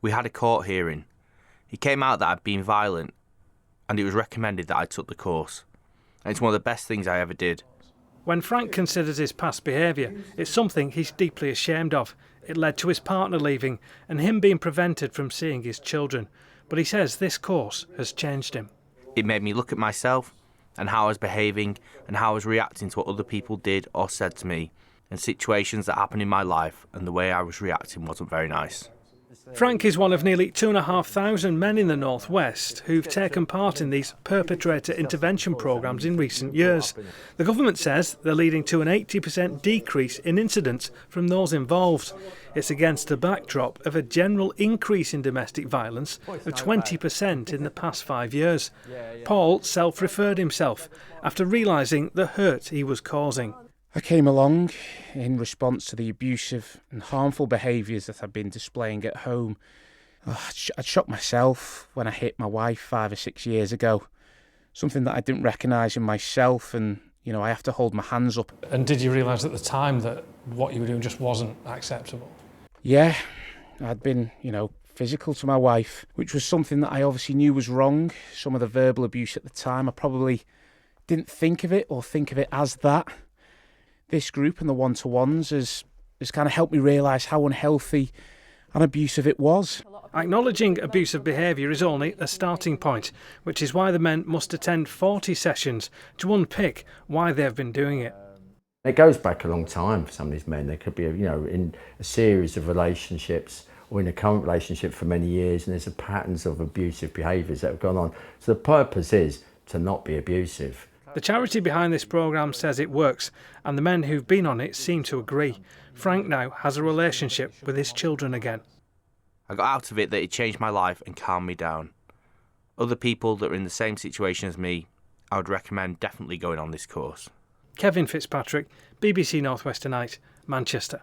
We had a court hearing. It came out that I'd been violent, and it was recommended that I took the course. And it's one of the best things I ever did. When Frank considers his past behaviour, it's something he's deeply ashamed of. It led to his partner leaving and him being prevented from seeing his children. But he says this course has changed him. It made me look at myself and how I was behaving and how I was reacting to what other people did or said to me and situations that happened in my life, and the way I was reacting wasn't very nice. Frank is one of nearly 2,500 men in the North West who've taken part in these perpetrator intervention programmes in recent years. The government says they're leading to an 80% decrease in incidents from those involved. It's against the backdrop of a general increase in domestic violence of 20% in the past 5 years. Paul self-referred himself after realising the hurt he was causing. I came along in response to the abusive and harmful behaviours that I'd been displaying at home. I'd shot myself when I hit my wife 5 or 6 years ago. Something that I didn't recognise in myself, and, I have to hold my hands up. And did you realise at the time that what you were doing just wasn't acceptable? Yeah, I'd been, physical to my wife, which was something that I obviously knew was wrong. Some of the verbal abuse at the time, I probably didn't think of it as that. This group and the one-to-ones has kind of helped me realise how unhealthy and abusive it was. Acknowledging abusive behaviour is only a starting point, which is why the men must attend 40 sessions to unpick why they've been doing it. It goes back a long time for some of these men. They could be, in a series of relationships or in a current relationship for many years, and there's patterns of abusive behaviours that have gone on. So the purpose is to not be abusive. The charity behind this programme says it works, and the men who've been on it seem to agree. Frank now has a relationship with his children again. I got out of it that it changed my life and calmed me down. Other people that are in the same situation as me, I would recommend definitely going on this course. Kevin Fitzpatrick, BBC North West Tonight, Manchester.